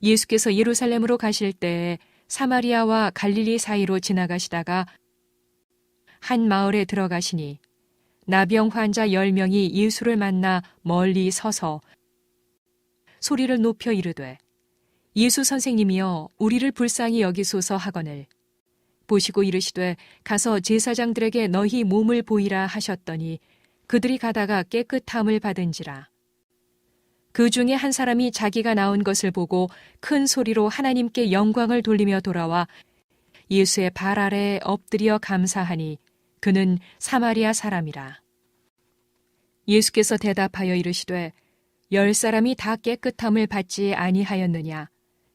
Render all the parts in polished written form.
예수께서 예루살렘으로 가실 때 사마리아와 갈릴리 사이로 지나가시다가 한 마을에 들어가시니 나병 환자 10명이 예수를 만나 멀리 서서 소리를 높여 이르되 예수 선생님이여 우리를 불쌍히 여기소서 하거늘 보시고 이르시되 가서 제사장들에게 너희 몸을 보이라 하셨더니 그들이 가다가 깨끗함을 받은지라. 그 중에 한 사람이 자기가 나온 것을 보고 큰 소리로 하나님께 영광을 돌리며 돌아와 예수의 발 아래에 엎드려 감사하니 그는 사마리아 사람이라. 예수께서 대답하여 이르시되 10사람이 다 깨끗함을 받지 아니하였느냐?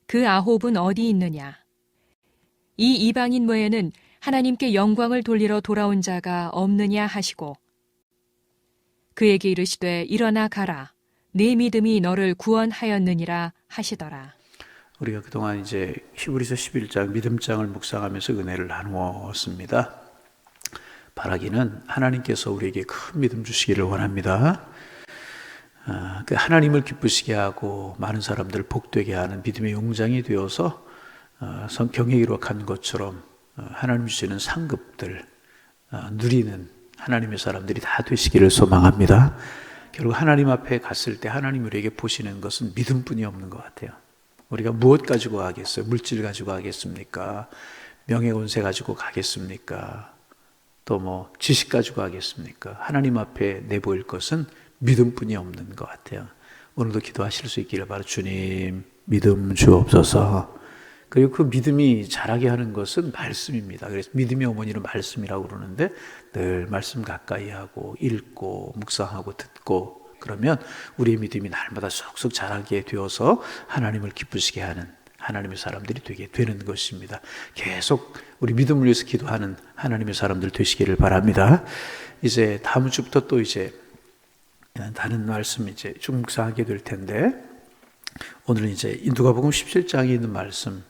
그 9은 어디 있느냐? 이 이방인 외에는 하나님께 영광을 돌리러 돌아온 자가 없느냐 하시고 그에게 이르시되 일어나 가라. 네 믿음이 너를 구원하였느니라 하시더라. 우리가 그동안 이제 히브리서 11장 믿음장을 묵상하면서 은혜를 나누었습니다. 바라기는 하나님께서 우리에게 큰 믿음 주시기를 원합니다. 그 하나님을 기쁘시게 하고 많은 사람들을 복되게 하는 믿음의 용장이 되어서 성경에 기록한 것처럼 하나님 주시는 상급들 누리는 하나님의 사람들이 다 되시기를 소망합니다. 결국 하나님 앞에 갔을 때 하나님 우리에게 보시는 것은 믿음뿐이 없는 것 같아요. 우리가 무엇 가지고 가겠어요? 물질 가지고 가겠습니까? 명예권세 가지고 가겠습니까? 또 뭐 지식 가지고 가겠습니까? 하나님 앞에 내보일 것은 믿음뿐이 없는 것 같아요. 오늘도 기도하실 수 있기를 바라. 주님 믿음 주옵소서. 그리고 그 믿음이 자라게 하는 것은 말씀입니다. 그래서 믿음의 어머니는 말씀이라고 그러는데 늘 말씀 가까이 하고 읽고 묵상하고 듣고 그러면 우리의 믿음이 날마다 쏙쏙 자라게 되어서 하나님을 기쁘시게 하는 하나님의 사람들이 되게 되는 것입니다. 계속 우리 믿음을 위해서 기도하는 하나님의 사람들 되시기를 바랍니다. 이제 다음 주부터 또 이제 다른 말씀 이제 좀 묵상하게 될 텐데 오늘은 이제 누가복음 17장에 있는 말씀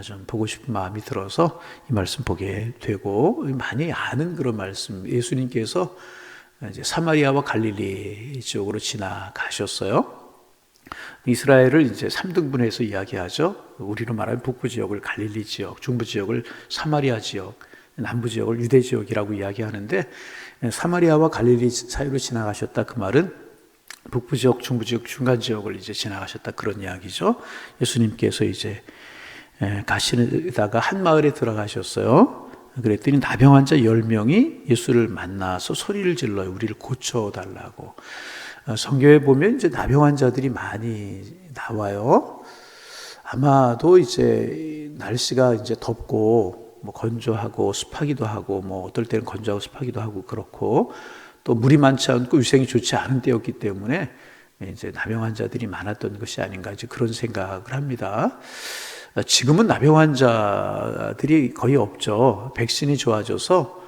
좀 보고 싶은 마음이 들어서 이 말씀 보게 되고 많이 아는 그런 말씀. 예수님께서 이제 사마리아와 갈릴리 지역으로 지나가셨어요. 이스라엘을 이제 3등분해서 이야기하죠. 우리로 말하면 북부 지역을 갈릴리 지역, 중부 지역을 사마리아 지역, 남부 지역을 유대 지역이라고 이야기하는데 사마리아와 갈릴리 사이로 지나가셨다 그 말은 북부 지역, 중부 지역, 중간 지역을 이제 지나가셨다 그런 이야기죠. 예수님께서 이제 가시다가 한 마을에 들어가셨어요. 그랬더니 나병 환자 10명이 예수를 만나서 소리를 질러요. 우리를 고쳐달라고. 성경에 보면 이제 나병 환자들이 많이 나와요. 아마도 이제 날씨가 이제 덥고 뭐 건조하고 습하기도 하고 뭐 어떨 때는 건조하고 습하기도 하고 그렇고 또 물이 많지 않고 위생이 좋지 않은 때였기 때문에 이제 나병 환자들이 많았던 것이 아닌가 이제 그런 생각을 합니다. 지금은 나병 환자들이 거의 없죠. 백신이 좋아져서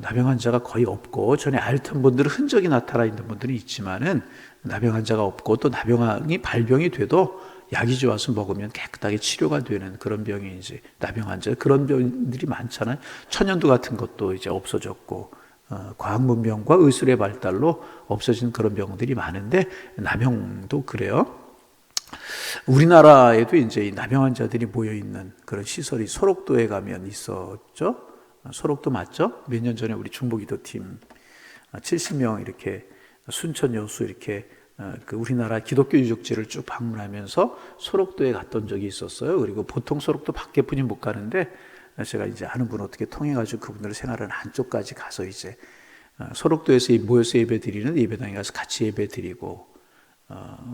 나병 환자가 거의 없고 전에 앓던 분들은 흔적이 나타나 있는 분들이 있지만은 나병 환자가 없고 또 나병이 발병이 돼도 약이 좋아서 먹으면 깨끗하게 치료가 되는 그런 병이 이제 나병 환자 그런 병들이 많잖아요. 천연두 같은 것도 이제 없어졌고 과학 문명과 의술의 발달로 없어진 그런 병들이 많은데 나병도 그래요. 우리나라에도 이제 나병 환자들이 모여 있는 그런 시설이 소록도에 가면 있었죠. 소록도 맞죠? 몇 년 전에 우리 중보기도팀 70명 이렇게 순천 여수 이렇게 그 우리나라 기독교 유적지를 쭉 방문하면서 소록도에 갔던 적이 있었어요. 그리고 보통 소록도 밖에 분이 못 가는데 제가 이제 아는 분 어떻게 통해가지고 그분들 생활하는 안쪽까지 가서 이제 소록도에서 모여서 예배 드리는 예배당에 가서 같이 예배 드리고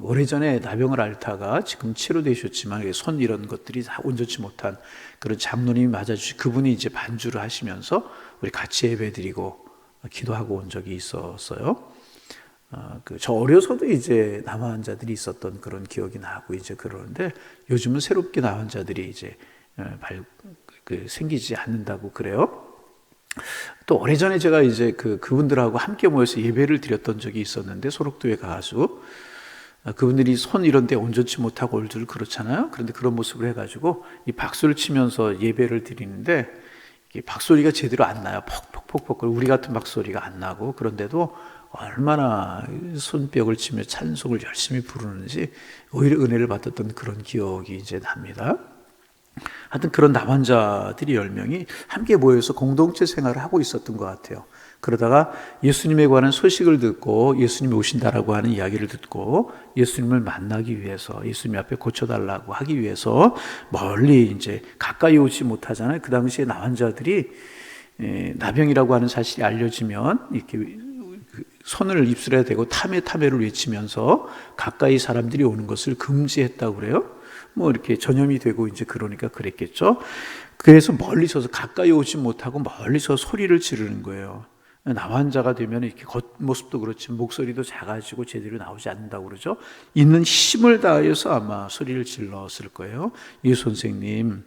오래전에 나병을 앓다가 지금 치료되셨지만 손 이런 것들이 다 온전치 못한 그런 장로님이 맞아주시 그분이 이제 반주를 하시면서 우리 같이 예배드리고 기도하고 온 적이 있었어요. 저 어려서도 이제 남아 환자들이 있었던 그런 기억이 나고 이제 그러는데 요즘은 새롭게 남아 환자들이 이제 생기지 않는다고 그래요. 또 오래전에 제가 이제 그분들하고 함께 모여서 예배를 드렸던 적이 있었는데 소록도에 가서 그분들이 손 이런 데 온전치 못하고 얼굴 그렇잖아요. 그런데 그런 모습을 해가지고 이 박수를 치면서 예배를 드리는데 박소리가 제대로 안 나요. 퍽퍽퍽퍽 우리 같은 박소리가 안 나고 그런데도 얼마나 손뼉을 치며 찬송을 열심히 부르는지 오히려 은혜를 받았던 그런 기억이 이제 납니다. 하여튼 그런 남환자들이 10명이 함께 모여서 공동체 생활을 하고 있었던 것 같아요. 그러다가 예수님에 관한 소식을 듣고 예수님이 오신다라고 하는 이야기를 듣고 예수님을 만나기 위해서 예수님 앞에 고쳐달라고 하기 위해서 멀리 이제 가까이 오지 못하잖아요. 그 당시에 남환자들이 나병이라고 하는 사실이 알려지면 이렇게 손을 입술에 대고 타메타메를 외치면서 가까이 사람들이 오는 것을 금지했다고 그래요. 뭐 이렇게 전염이 되고 이제 그러니까 그랬겠죠. 그래서 멀리 서서 가까이 오지 못하고 멀리서 소리를 지르는 거예요. 남환자가 되면 이렇게 겉모습도 그렇지만 목소리도 작아지고 제대로 나오지 않는다고 그러죠. 있는 힘을 다해서 아마 소리를 질렀을 거예요. 예수 선생님,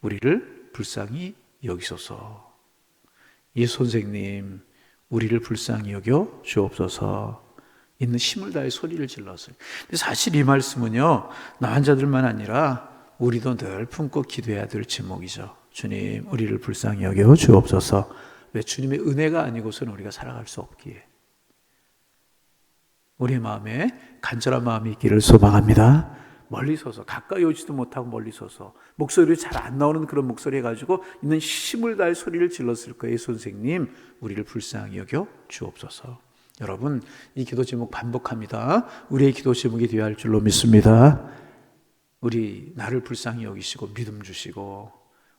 우리를 불쌍히 여기소서. 예수 선생님, 우리를 불쌍히 여겨 주옵소서. 있는 힘을 다해 소리를 질렀어요. 근데 사실 이 말씀은요, 남환자들만 아니라 우리도 늘 품고 기도해야 될 제목이죠. 주님, 우리를 불쌍히 여겨 주옵소서. 왜? 주님의 은혜가 아니고서는 우리가 살아갈 수 없기에. 우리의 마음에 간절한 마음이 있기를 소망합니다. 멀리 서서, 가까이 오지도 못하고 멀리 서서 목소리가 잘 안 나오는 그런 목소리 해가지고 있는 힘을 다해 소리를 질렀을 거예요. 선생님, 우리를 불쌍히 여겨 주옵소서. 여러분, 이 기도 제목 반복합니다. 우리의 기도 제목이 되어야 할 줄로 믿습니다. 우리 나를 불쌍히 여기시고 믿음 주시고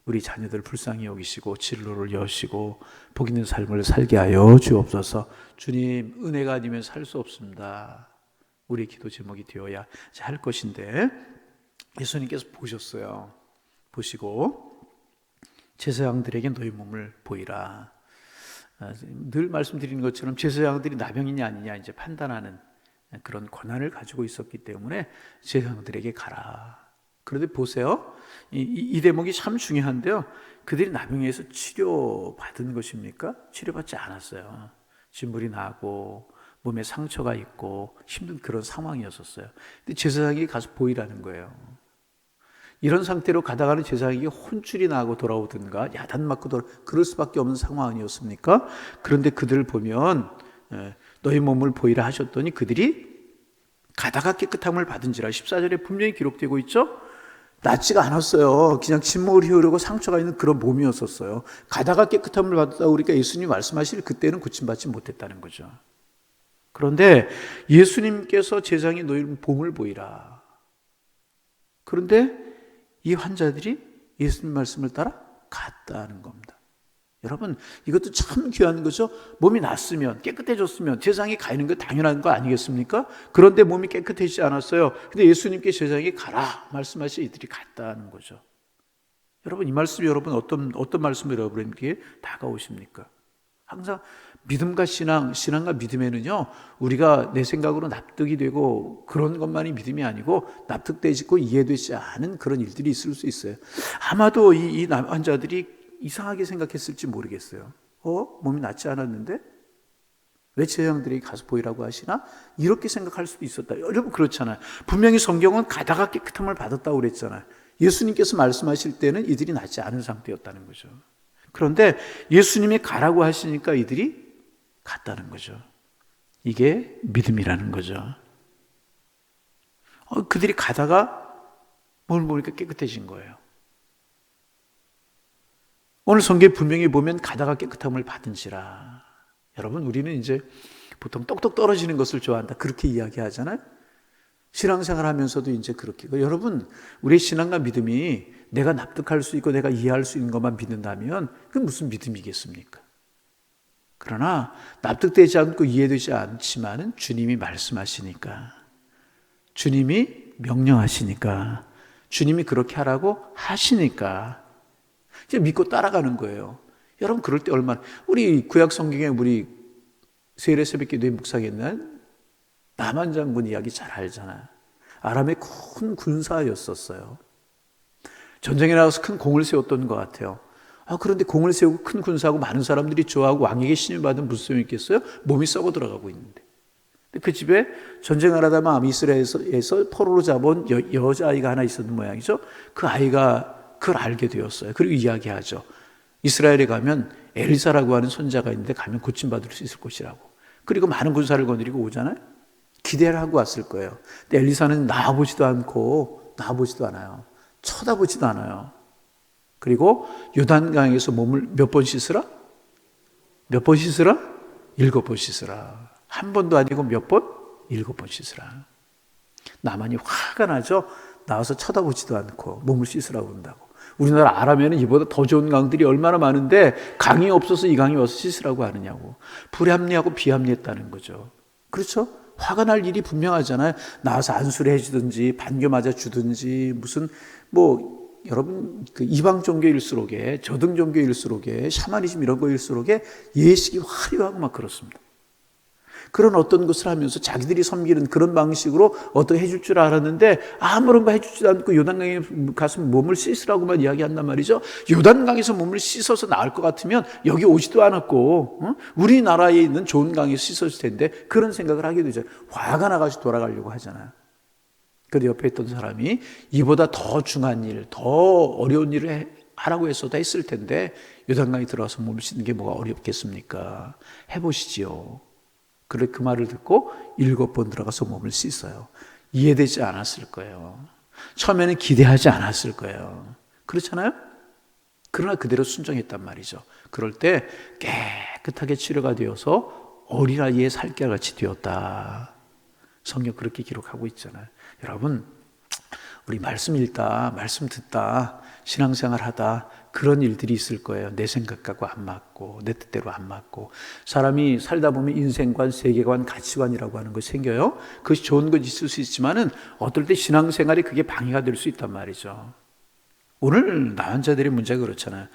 우리 자녀들 불쌍히 여기시고 진로를 여시고 복 있는 삶을 살게 하여 주옵소서. 주님, 은혜가 아니면 살 수 없습니다. 우리의 기도 제목이 되어야 할 것인데 예수님께서 보셨어요. 보시고 제사장들에게 너희 몸을 보이라. 늘 말씀드리는 것처럼 제사장들이 나병이냐 아니냐 이제 판단하는 그런 권한을 가지고 있었기 때문에 제사장들에게 가라. 그런데 보세요. 이 대목이 참 중요한데요. 그들이 나병에서 치료받은 것입니까? 치료받지 않았어요. 진물이 나고 몸에 상처가 있고 힘든 그런 상황이었었어요. 근데 제사장이 가서 보이라는 거예요. 이런 상태로 가다가는 제사장에게 혼쭐이 나고 돌아오든가 야단 맞고 그럴 수밖에 없는 상황 아니었습니까? 그런데 그들을 보면 너희 몸을 보이라 하셨더니 그들이 가다가 깨끗함을 받은지라 14절에 분명히 기록되고 있죠. 낫지가 않았어요. 그냥 진물이 흐르고 상처가 있는 그런 몸이었었어요. 가다가 깨끗함을 받았다고 그러니까 예수님이 말씀하실 그때는 고침받지 못했다는 거죠. 그런데 예수님께서 제사장이 너희 몸을 보이라. 그런데 이 환자들이 예수님 말씀을 따라 갔다는 겁니다. 여러분, 이것도 참 귀한 거죠. 몸이 낫으면 깨끗해졌으면 제사장이 가 있는 거 당연한 거 아니겠습니까? 그런데 몸이 깨끗해지지 않았어요. 근데 예수님께 제사장이 가라 말씀하시 이들이 갔다는 거죠. 여러분, 이 말씀이 여러분 어떤 말씀이 여러분에게 다가오십니까? 항상 믿음과 신앙과 믿음에는요, 우리가 내 생각으로 납득이 되고 그런 것만이 믿음이 아니고 납득되지 이해되지 않은 그런 일들이 있을 수 있어요. 아마도 이 환자들이 이상하게 생각했을지 모르겠어요. 몸이 낫지 않았는데 왜 제사장들이 가서 보이라고 하시나? 이렇게 생각할 수도 있었다. 여러분, 그렇잖아요. 분명히 성경은 가다가 깨끗함을 받았다고 그랬잖아요. 예수님께서 말씀하실 때는 이들이 낫지 않은 상태였다는 거죠. 그런데 예수님이 가라고 하시니까 이들이 갔다는 거죠. 이게 믿음이라는 거죠. 그들이 가다가 뭘 보니까 깨끗해진 거예요. 오늘 성경에 분명히 보면 가다가 깨끗함을 받은지라. 여러분, 우리는 이제 보통 똑똑 떨어지는 것을 좋아한다 그렇게 이야기하잖아요. 신앙생활 하면서도 이제 그렇게. 여러분, 우리의 신앙과 믿음이 내가 납득할 수 있고 내가 이해할 수 있는 것만 믿는다면 그게 무슨 믿음이겠습니까? 그러나 납득되지 않고 이해되지 않지만은 주님이 말씀하시니까, 주님이 명령하시니까, 주님이 그렇게 하라고 하시니까 이제 믿고 따라가는 거예요. 여러분, 그럴 때 얼마나, 우리 구약 성경에 우리 세례 새벽 기도에 묵상했는 나만 장군 이야기 잘 알잖아요. 아람의 큰 군사였었어요. 전쟁에 나가서 큰 공을 세웠던 것 같아요. 그런데 공을 세우고 큰 군사하고 많은 사람들이 좋아하고 왕에게 신임 받으면 무슨 소용이 있겠어요? 몸이 썩어 들어가고 있는데. 그 집에 전쟁을 하다가 이스라엘에서 포로로 잡은 여자아이가 하나 있었는 모양이죠. 그 아이가 그걸 알게 되었어요. 그리고 이야기하죠. 이스라엘에 가면 엘리사라고 하는 손자가 있는데 가면 고침받을 수 있을 것이라고. 그리고 많은 군사를 거느리고 오잖아요. 기대를 하고 왔을 거예요. 근데 엘리사는 나와보지도 않아요. 쳐다보지도 않아요. 그리고 요단강에서 몸을 몇 번 씻으라? 몇 번 씻으라? 7번 씻으라. 한 번도 아니고 몇 번? 7번 씻으라. 나만이 화가 나죠? 나와서 쳐다보지도 않고 몸을 씻으라고 한다고. 우리나라 아라면 이보다 더 좋은 강들이 얼마나 많은데 강이 없어서 이 강이 와서 씻으라고 하느냐고. 불합리하고 비합리했다는 거죠. 그렇죠? 화가 날 일이 분명하잖아요. 나와서 안수를 해주든지 반겨 맞아주든지 무슨 여러분 그 이방 종교일수록에 저등 종교일수록에 샤머니즘 이런 거일수록에 예식이 화려하고 막 그렇습니다. 그런 어떤 것을 하면서 자기들이 섬기는 그런 방식으로 어떻게 해줄 줄 알았는데 아무런 거 해주지도 않고 요단강에 가서 몸을 씻으라고만 이야기한단 말이죠. 요단강에서 몸을 씻어서 나을 것 같으면 여기 오지도 않았고 우리나라에 있는 좋은 강에서 씻었을 텐데 그런 생각을 하게 되죠. 화가 나가지고 돌아가려고 하잖아요. 그런데 옆에 있던 사람이 이보다 더 중요한 일, 더 어려운 일을 하라고 했어도 했을 텐데 요단강에 들어가서 몸을 씻는 게 뭐가 어렵겠습니까? 해보시지요. 그래 그 말을 듣고 7번 들어가서 몸을 씻어요. 이해되지 않았을 거예요. 처음에는 기대하지 않았을 거예요. 그렇잖아요? 그러나 그대로 순종했단 말이죠. 그럴 때 깨끗하게 치료가 되어서 어린아이의 살결같이 되었다. 성경 그렇게 기록하고 있잖아요. 여러분, 우리 말씀 읽다, 말씀 듣다, 신앙생활 하다 그런 일들이 있을 거예요. 내 생각하고 안 맞고 내 뜻대로 안 맞고. 사람이 살다 보면 인생관, 세계관, 가치관이라고 하는 것이 생겨요. 그것이 좋은 건 있을 수 있지만은 어떨 때 신앙생활이 그게 방해가 될 수 있단 말이죠. 오늘 나환자들의 문제가 그렇잖아요.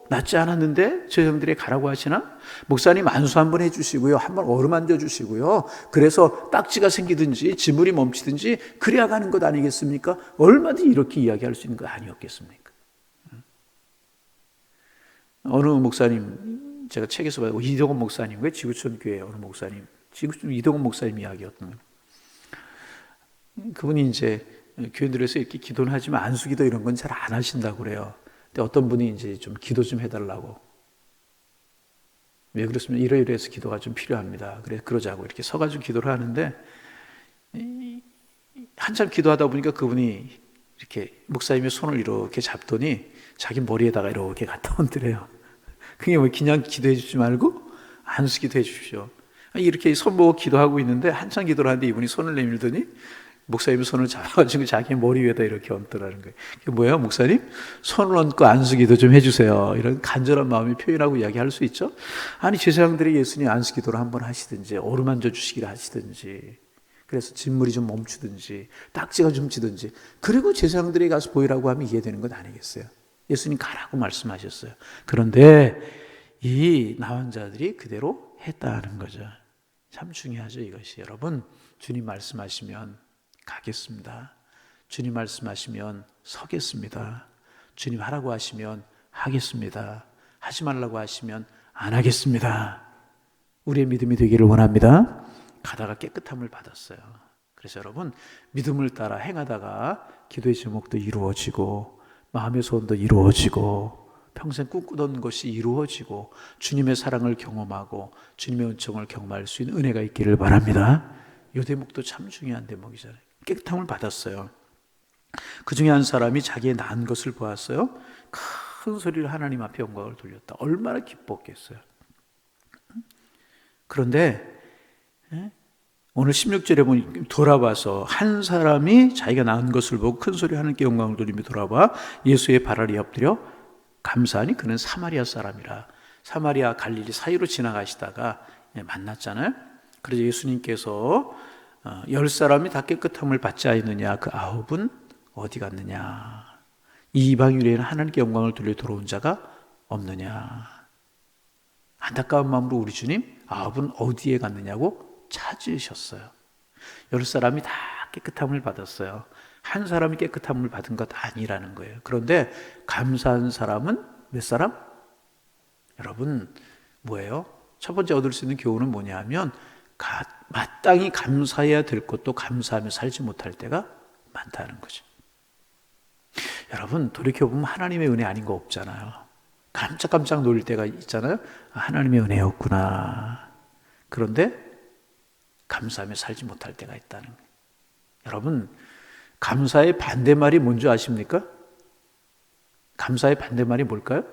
낫지 않았는데 저 형들이 가라고 하시나? 목사님 안수 한번 해주시고요. 한번 어루만져 주시고요. 그래서 딱지가 생기든지 지물이 멈추든지 그래야 가는 것 아니겠습니까? 얼마든지 이렇게 이야기할 수 있는 거 아니었겠습니까? 어느 목사님 제가 책에서 봐요. 이동원 목사님과 지구촌 교회 어느 목사님, 지구촌 이동원 목사님 이야기였던 거예요. 그분이 이제 교인들에서 이렇게 기도는 하지만 안수기도 이런 건 잘 안 하신다고 그래요. 근데 어떤 분이 이제 좀 기도 좀 해달라고. 왜 그렇습니까? 이러이러해서 기도가 좀 필요합니다. 그래 그러자고 이렇게 서가지고 기도를 하는데 한참 기도하다 보니까 그분이 이렇게 목사님의 손을 이렇게 잡더니 자기 머리에다가 이렇게 갖다 얹더래요. 그게 뭐 그냥 기도해 주지 말고 안수 기도해 주십시오. 이렇게 손 보고 기도하고 있는데 한참 기도를 하는데 이분이 손을 내밀더니 목사님의 손을 잡아가지고 자기 머리 위에다 이렇게 얹더라는 거예요. 그게 뭐예요? 목사님? 손을 얹고 안수기도 좀 해주세요. 이런 간절한 마음이 표현하고 이야기할 수 있죠. 아니 제사장들이 예수님 안수기도를 한번 하시든지 어루만져 주시기를 하시든지 그래서 진물이 좀 멈추든지 딱지가 좀 지든지 그리고 제사장들이 가서 보이라고 하면 이해되는 건 아니겠어요? 예수님 가라고 말씀하셨어요. 그런데 이 나환자들이 그대로 했다는 거죠. 참 중요하죠 이것이. 여러분 주님 말씀하시면 가겠습니다. 주님 말씀하시면 서겠습니다. 주님 하라고 하시면 하겠습니다. 하지 말라고 하시면 안 하겠습니다. 우리의 믿음이 되기를 원합니다. 가다가 깨끗함을 받았어요. 그래서 여러분 믿음을 따라 행하다가 기도의 제목도 이루어지고 마음의 소원도 이루어지고 평생 꿈꾸던 것이 이루어지고 주님의 사랑을 경험하고 주님의 은총을 경험할 수 있는 은혜가 있기를 바랍니다. 이 대목도 참 중요한 대목이잖아요. 깨끗함을 받았어요. 그 중에 한 사람이 자기의 난 것을 보았어요. 큰 소리를 하나님 앞에 영광을 돌렸다. 얼마나 기뻤겠어요. 그런데 오늘 16절에 보니 돌아봐서 한 사람이 자기가 낳은 것을 보고 큰 소리 하나님께 영광을 돌리며 돌아봐 예수의 발 아래 엎드려 감사하니 그는 사마리아 사람이라. 사마리아 갈릴리 사이로 지나가시다가 만났잖아요. 그래서 예수님께서 10사람이 다 깨끗함을 받지 않느냐 그 9은 어디 갔느냐 이 이방인에는 하나님께 영광을 돌려 돌아온 자가 없느냐. 안타까운 마음으로 우리 주님 9은 어디에 갔느냐고 찾으셨어요. 10사람이 다 깨끗함을 받았어요. 한 사람이 깨끗함을 받은 것 아니라는 거예요. 그런데 감사한 사람은 몇 사람? 여러분 뭐예요? 첫 번째 얻을 수 있는 교훈은 뭐냐 하면 마땅히 감사해야 될 것도 감사하며 살지 못할 때가 많다는 거죠. 여러분 돌이켜보면 하나님의 은혜 아닌 거 없잖아요. 깜짝깜짝 놀릴 때가 있잖아요. 하나님의 은혜였구나. 그런데 감사하며 살지 못할 때가 있다는 거예요. 여러분, 감사의 반대말이 뭔지 아십니까? 감사의 반대말이 뭘까요?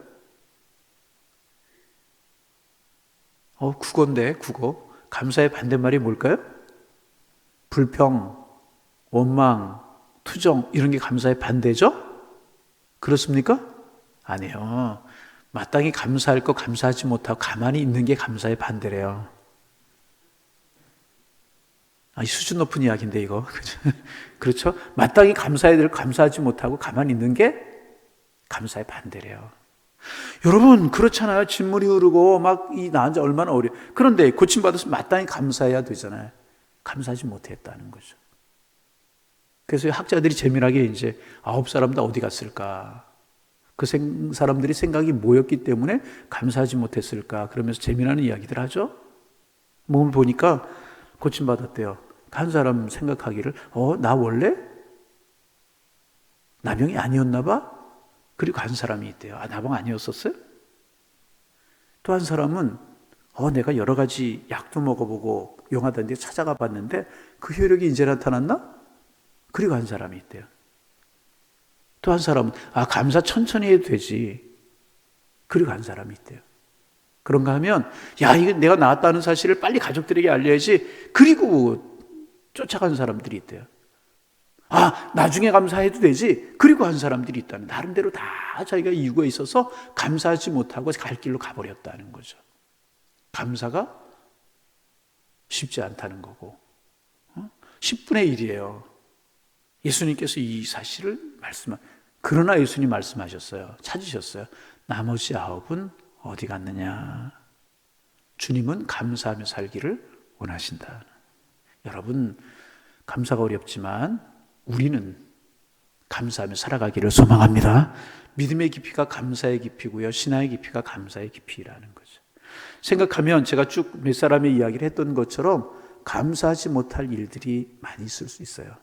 국어인데, 국어. 감사의 반대말이 뭘까요? 불평, 원망, 투정, 이런 게 감사의 반대죠? 그렇습니까? 아니요. 마땅히 감사할 거 감사하지 못하고 가만히 있는 게 감사의 반대래요. 이 수준 높은 이야기인데, 이거. 그렇죠? 마땅히 감사해야 될 거 감사하지 못하고 가만히 있는 게 감사의 반대래요. 여러분, 그렇잖아요. 진물이 흐르고 나한테 얼마나 어려워. 그런데 고침받아서 마땅히 감사해야 되잖아요. 감사하지 못했다는 거죠. 그래서 학자들이 재미나게 이제 9사람 다 어디 갔을까? 그 사람들이 생각이 뭐였기 때문에 감사하지 못했을까? 그러면서 재미나는 이야기들 하죠. 몸을 보니까 고침받았대요. 한 사람 생각하기를 나 원래 나병이 아니었나 봐? 그리고 한 사람이 있대요. 나병 아니었었어요? 또 한 사람은 내가 여러 가지 약도 먹어보고 용하다는데 찾아가 봤는데 그 효력이 이제 나타났나? 그리고 한 사람이 있대요. 또 한 사람은 감사 천천히 해도 되지. 그리고 한 사람이 있대요. 그런가 하면 이거 내가 나았다는 사실을 빨리 가족들에게 알려야지. 그리고 쫓아간 사람들이 있대요. 나중에 감사해도 되지. 그리고 한 사람들이 있다는, 나름대로 다 자기가 이유가 있어서 감사하지 못하고 갈 길로 가버렸다는 거죠. 감사가 쉽지 않다는 거고 10분의 1이에요. 예수님께서 이 사실을 그러나 예수님 말씀하셨어요. 찾으셨어요. 나머지 9은 어디 갔느냐. 주님은 감사하며 살기를 원하신다. 여러분, 감사가 어렵지만 우리는 감사하며 살아가기를 소망합니다. 믿음의 깊이가 감사의 깊이고요. 신앙의 깊이가 감사의 깊이라는 거죠. 생각하면 제가 쭉 몇 사람의 이야기를 했던 것처럼 감사하지 못할 일들이 많이 있을 수 있어요.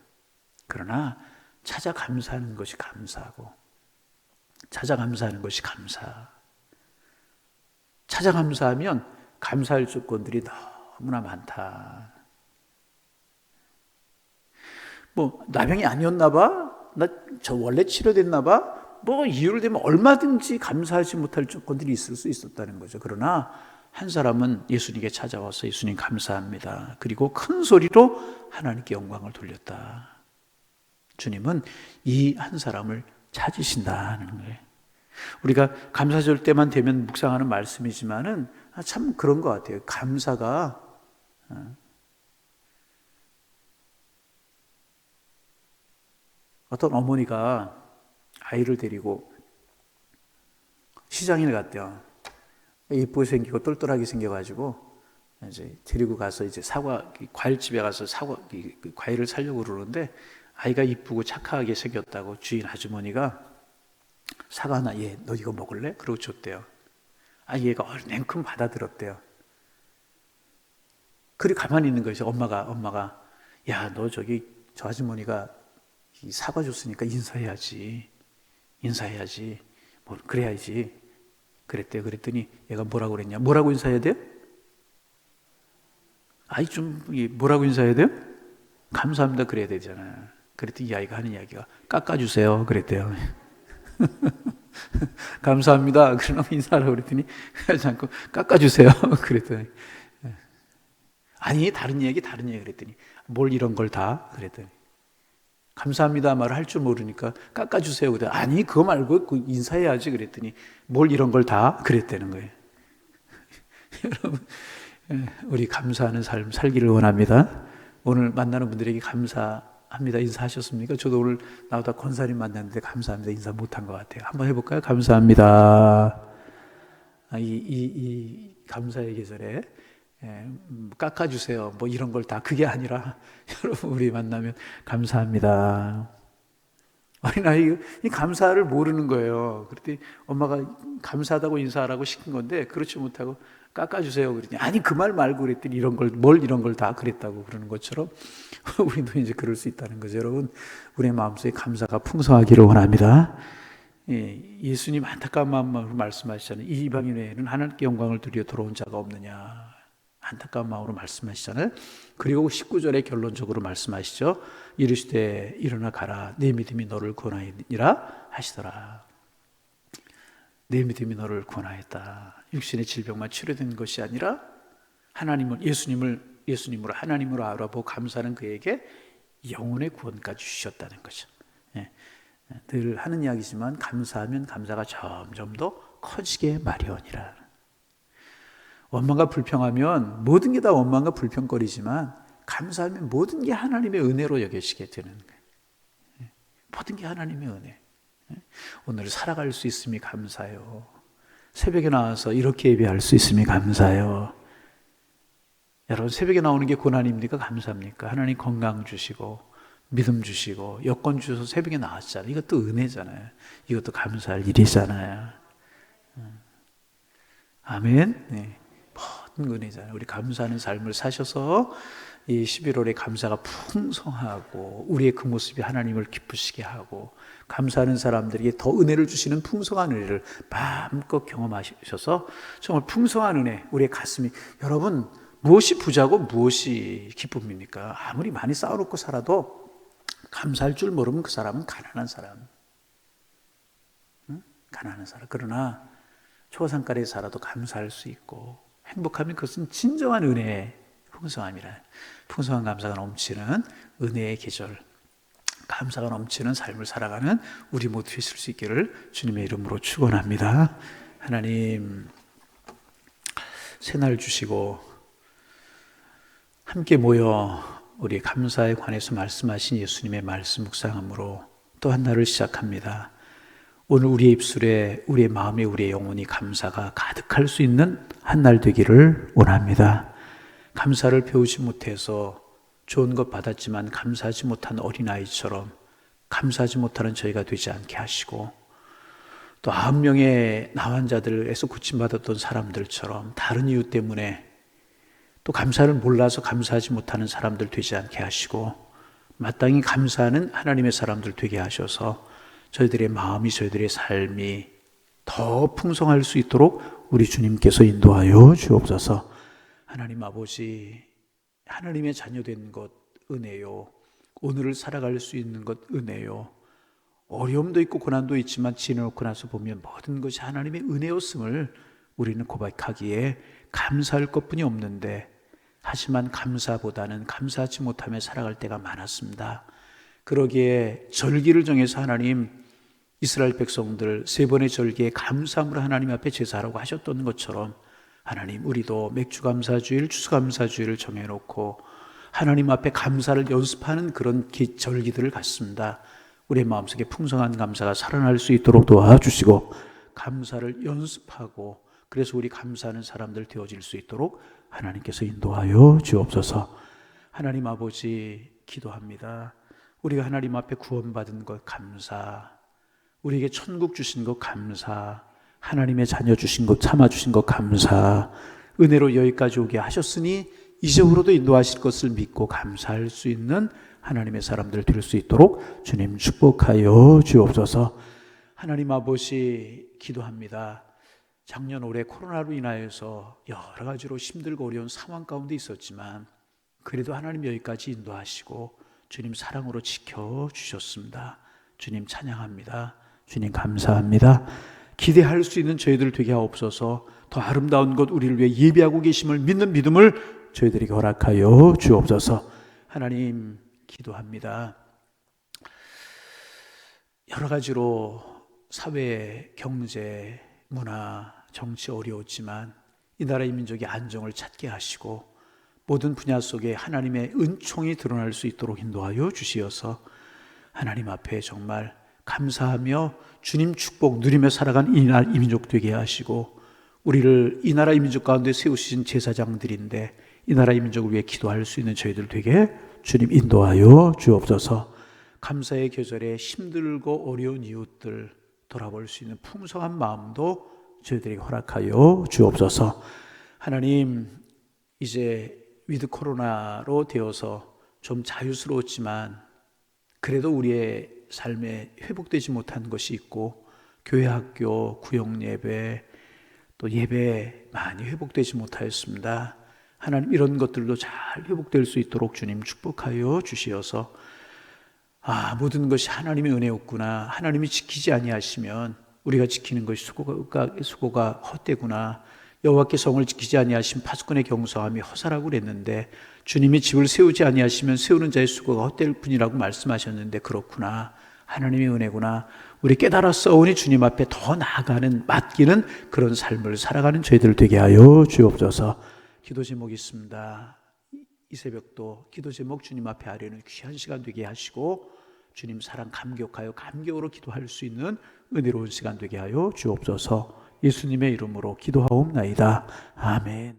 그러나 찾아 감사하는 것이 감사하고, 찾아 감사하는 것이 감사. 찾아 감사하면 감사할 조건들이 너무나 많다. 나병이 아니었나 봐? 저 원래 치료됐나 봐? 이유를 대면 얼마든지 감사하지 못할 조건들이 있을 수 있었다는 거죠. 그러나 한 사람은 예수님께 찾아와서 예수님 감사합니다. 그리고 큰 소리로 하나님께 영광을 돌렸다. 주님은 이 한 사람을 찾으신다는 거예요. 우리가 감사절 때만 되면 묵상하는 말씀이지만은 참 그런 것 같아요. 감사가 어떤 어머니가 아이를 데리고 시장에 갔대요. 예쁘게 생기고 똘똘하게 생겨가지고 이제 데리고 가서 이제 과일집에 가서 과일을 사려고 그러는데 아이가 이쁘고 착하게 생겼다고 주인 아주머니가 사과 하나, 너 이거 먹을래? 그러고 줬대요. 얘가 냉큼 받아들었대요. 그리고 가만히 있는 거죠. 엄마가 너 저 아주머니가 이 사과 줬으니까 인사해야지. 그래야지. 그랬대요. 그랬더니 얘가 뭐라고 그랬냐? 뭐라고 인사해야 돼요? 뭐라고 인사해야 돼요? 감사합니다. 그래야 되잖아요. 그랬더니 이 아이가 하는 이야기가 깎아주세요. 그랬대요. 감사합니다. 그러면 인사하라고 그랬더니 하지 않고 깎아주세요. 그랬더니 다른 얘기 그랬더니 뭘 이런 걸 다? 그랬더니 감사합니다 말을 할 줄 모르니까 깎아주세요. 그랬더니 그거 말고 인사해야지. 그랬더니 뭘 이런 걸 다? 그랬다는 거예요. 여러분, 우리 감사하는 삶 살기를 원합니다. 오늘 만나는 분들에게 감사합니다 인사하셨습니까? 저도 오늘 나오다 권사님 만났는데 감사합니다 인사 못한 것 같아요. 한번 해볼까요? 감사합니다. 이 감사의 계절에 깎아주세요 이런 걸 다, 그게 아니라 여러분, 우리 만나면 감사합니다. 어린아이 감사를 모르는 거예요. 그랬더니 엄마가 감사하다고 인사하라고 시킨 건데 그렇지 못하고 깎아주세요 그랬더니 그 말 말고 그랬더니 이런 걸 다 그랬다고 그러는 것처럼 우리도 이제 그럴 수 있다는 거죠. 여러분, 우리의 마음속에 감사가 풍성하기를 원합니다. 예수님 안타까운 마음으로 말씀하시잖아요. 이 이방인 외에는 하나님께 영광을 드려 돌아온 자가 없느냐. 안타까운 마음으로 말씀하시잖아요. 그리고 19절에 결론적으로 말씀하시죠. 이르시되 일어나 가라 내 믿음이 너를 구원하니라 하시더라. 내 믿음이 너를 구원하였다. 육신의 질병만 치료된 것이 아니라 하나님은 예수님으로 하나님으로 알아보고 감사하는 그에게 영혼의 구원까지 주셨다는 거죠. 예. 늘 하는 이야기지만 감사하면 감사가 점점 더 커지게 마련이라. 원망과 불평하면 모든 게 다 원망과 불평거리지만 감사하면 모든 게 하나님의 은혜로 여겨지게 되는 거예요. 모든 게 하나님의 은혜. 오늘 살아갈 수 있음이 감사해요. 새벽에 나와서 이렇게 예배할 수 있음이 감사해요. 여러분 새벽에 나오는 게 고난입니까? 감사합니까? 하나님 건강 주시고 믿음 주시고 여건 주셔서 새벽에 나왔잖아요. 이것도 은혜잖아요. 이것도 감사할 일이잖아요. 아멘. 네. 모든 은혜잖아요. 우리 감사하는 삶을 사셔서 이 11월에 감사가 풍성하고 우리의 그 모습이 하나님을 기쁘시게 하고 감사하는 사람들에게 더 은혜를 주시는 풍성한 은혜를 마음껏 경험하셔서 정말 풍성한 은혜, 우리의 가슴이, 여러분 무엇이 부자고 무엇이 기쁨입니까? 아무리 많이 쌓아놓고 살아도 감사할 줄 모르면 그 사람은 가난한 사람. 응? 가난한 사람. 그러나 초상가에 살아도 감사할 수 있고 행복하면 그것은 진정한 은혜의 풍성함이라. 풍성한 감사가 넘치는 은혜의 계절, 감사가 넘치는 삶을 살아가는 우리 모두 있을 수 있기를 주님의 이름으로 축원합니다. 하나님 새날 주시고 함께 모여 우리 감사에 관해서 말씀하신 예수님의 말씀 묵상함으로 또 한 날을 시작합니다. 오늘 우리의 입술에, 우리의 마음에, 우리의 영혼이 감사가 가득할 수 있는 한 날 되기를 원합니다. 감사를 배우지 못해서 좋은 것 받았지만 감사하지 못한 어린아이처럼 감사하지 못하는 저희가 되지 않게 하시고, 또 9명의 나환자들에서 고침받았던 사람들처럼 다른 이유 때문에 또 감사를 몰라서 감사하지 못하는 사람들 되지 않게 하시고, 마땅히 감사하는 하나님의 사람들 되게 하셔서 저희들의 마음이, 저희들의 삶이 더 풍성할 수 있도록 우리 주님께서 인도하여 주옵소서. 하나님 아버지, 하나님의 자녀된 것 은혜요, 오늘을 살아갈 수 있는 것 은혜요, 어려움도 있고 고난도 있지만 지내놓고 나서 보면 모든 것이 하나님의 은혜였음을 우리는 고백하기에 감사할 것뿐이 없는데, 하지만 감사보다는 감사하지 못하며 살아갈 때가 많았습니다. 그러기에 절기를 정해서 하나님 이스라엘 백성들 3번의 절기에 감사함으로 하나님 앞에 제사하라고 하셨던 것처럼 하나님 우리도 맥주감사주일, 추수감사주일을 정해놓고 하나님 앞에 감사를 연습하는 그런 절기들을 갖습니다. 우리의 마음속에 풍성한 감사가 살아날 수 있도록 도와주시고 감사를 연습하고, 그래서 우리 감사하는 사람들 되어질 수 있도록 하나님께서 인도하여 주옵소서. 하나님 아버지 기도합니다. 우리가 하나님 앞에 구원받은 것 감사, 우리에게 천국 주신 것 감사, 하나님의 자녀 주신 것, 참아주신 것 감사, 은혜로 여기까지 오게 하셨으니 이제후로도 인도하실 것을 믿고 감사할 수 있는 하나님의 사람들 될 수 있도록 주님 축복하여 주옵소서. 하나님 아버지 기도합니다. 작년 올해 코로나로 인하여서 여러 가지로 힘들고 어려운 상황 가운데 있었지만 그래도 하나님 여기까지 인도하시고 주님 사랑으로 지켜주셨습니다. 주님 찬양합니다. 주님 감사합니다. 기대할 수 있는 저희들 되게 하옵소서. 더 아름다운 것 우리를 위해 예비하고 계심을 믿는 믿음을 저희들에게 허락하여 주옵소서. 하나님 기도합니다. 여러 가지로 사회, 경제, 문화, 정치 어려웠지만 이 나라의 민족이 안정을 찾게 하시고 모든 분야 속에 하나님의 은총이 드러날 수 있도록 인도하여 주시어서 하나님 앞에 정말 감사하며 주님 축복 누리며 살아간 이 나라 이 민족 되게 하시고, 우리를 이 나라 이 민족 가운데 세우신 제사장들인데 이 나라 이 민족을 위해 기도할 수 있는 저희들 되게 주님 인도하여 주옵소서. 감사의 계절에 힘들고 어려운 이웃들 돌아볼 수 있는 풍성한 마음도 저희들에게 허락하여 주옵소서. 하나님 이제 위드 코로나로 되어서 좀 자유스러웠지만 그래도 우리의 삶에 회복되지 못한 것이 있고, 교회, 학교, 구역 예배, 또 예배 많이 회복되지 못하였습니다. 하나님 이런 것들도 잘 회복될 수 있도록 주님 축복하여 주시어서 모든 것이 하나님의 은혜였구나, 하나님이 지키지 아니하시면 우리가 지키는 것이 수고가 헛되구나, 여호와께 성을 지키지 아니하시면 파수꾼의 경성함이 허사라고 그랬는데 주님이 집을 세우지 아니하시면 세우는 자의 수고가 헛될 뿐이라고 말씀하셨는데 그렇구나, 하나님의 은혜구나, 우리 깨달아 싸우니 주님 앞에 더 나아가는, 맡기는 그런 삶을 살아가는 저희들 되게 하여 주옵소서. 기도 제목이 있습니다. 이 새벽도 기도 제목 주님 앞에 하려는 귀한 시간 되게 하시고 주님 사랑 감격하여 감격으로 기도할 수 있는 은혜로운 시간 되게 하여 주옵소서. 예수님의 이름으로 기도하옵나이다. 아멘.